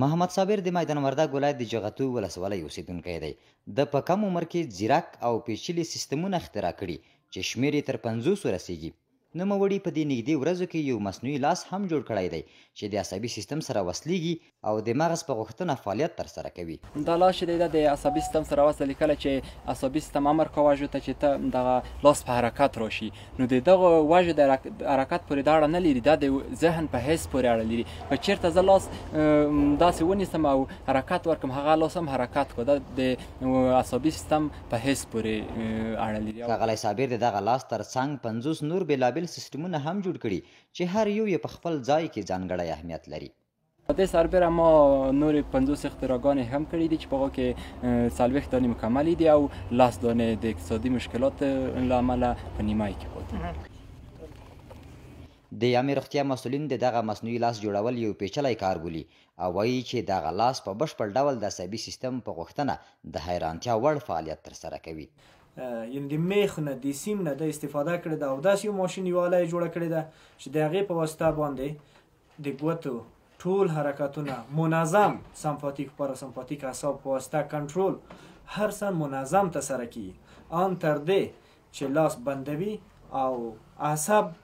محمد صابر د میدان وردګ ولایت د جغتو ولسوالۍ اوسیدونکی دی. د په کم عمر کې ځیرک او پیچلي سیستمونه اختراع کړي چې شمېر یې تر 50 ورسیږي. نوموړي په دې نږدې ورځو کې یو مصنوعي لاس هم جوړ کړی دی چې د عصبي سیستم سره وصلیږي او د مغز په غوښتنه فعالیت ترسره کوي. دا لاس چې دی دا د عصبي سیستم سره وصل کله چې عصبي سیستم امر کوي واژو ته چې ته دغه لاس په حرکت راشي، نو د دغه واژو د حرکت پورې دا اړه نه لري، دا د ذهن په حس پورې اړه لري. که چېرته زه لاس داسې ونیسم او حرکت ورکړم، هغه لاس هم حرکت کوي. دا د عصبي سیستم په حس پورې اړه لري. ښاغلی صابر د دغه لاس تر څنګ 50 نور بېلابېل سیستمونه هم جوړ کړي چې هر یو یې په خپل ځای کې ځانګړی اهمیت لري. په دې سربیره ما نورې 50 اختراګانې هم کړي دي چې په هغو کې 40 دانې مکملې دي او 10 دانې د اقتصادي مشکلات له امله په نیمایي کې پاتې. د عامې روغتیا مسؤلین د دغه مصنوعي لاس جوړول یو پیچلی کار بولي او وایي چې دغه لاس په بشپړ ډول د عصبي سیستم په غوښتنه د حیرانتیا وړ فعالیت ترسره کوي. یعنې د میخ نه د سیم نه د استفاده کړې ده او داسې یو ماشین یو آله یې جوړه کړې ده چې د هغې په واسطه باندې د ګوتو ټول حرکتونه منظم سمپاتیک پاراسمپاتیک اعصاب په واسطه کنټرول هر څه منظم ترسره کیږي، آن تر دې چې لاس بندوي او اعصاب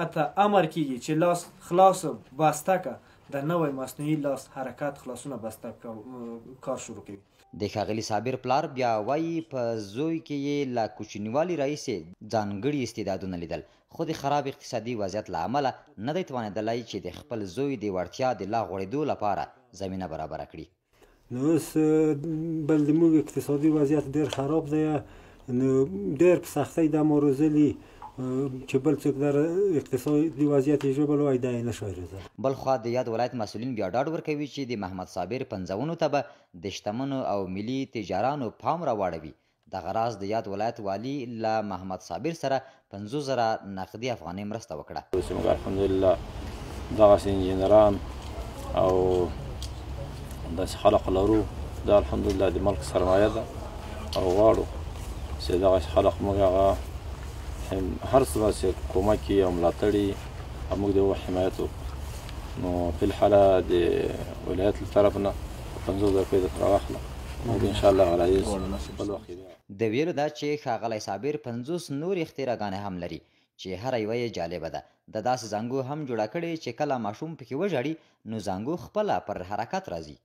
اته امر کیږي چې لاس خلاص بسته که د نوی مصنوعي لاس حرکت خلاصونه بسته کار شروع کوي. د ښاغلي صابر پلار بیا وایي په زوی کې یې له کوچنیوالي راهیسې ځانګړي استعدادونه لیدل، خو د خراب اقتصادي وضعیت له امله نه دی توانېدلی چې د خپل زوی د وړتیا د لا غوړېدو لپاره زمینه برابره کړي. نو اوس بل زموږ اقتصادي وضعیت ډېر خراب دی، نو ډېر په سختۍ دا ما روزلي چې بل څوک در اقتصادي وضعیت یې ژوبل وای دا یې نشوی روزلی. بلخوا د یاد ولایت مسؤلین بیا ډاډ ورکوي چې د محمد صابر پنځونو ته به د شتمنو او ملي تجارانو پام راواړوي. دغه راز د یاد ولایت والي له محمد صابر سره 50,000 نقدي افغانۍ مرسته وکړه. اوس موږ الحمدلله دغسې انجینران او داسې خلق لرو، دا الحمدلله د ملک سرمایه ده او غواړو چې دغسې خلق موږ هغه هر څه داسې کومک یې او ملاتړ یې او موږ د هغو حمایت وکړو. نو فی الحاله د ولایت له طرف نه 50,000 روپۍ درته راواخله، موږ انشاءالله غرایز بل وخت د ویلو ده چې ښاغلی صابر 50 نورې اختراګانې هم لري چې هره یوه یې جالبه ده. د داسې زانګو هم جوړه کړې چې کله ماشوم پکې وژاړي نو زانګو خپله پر حرکت راځي.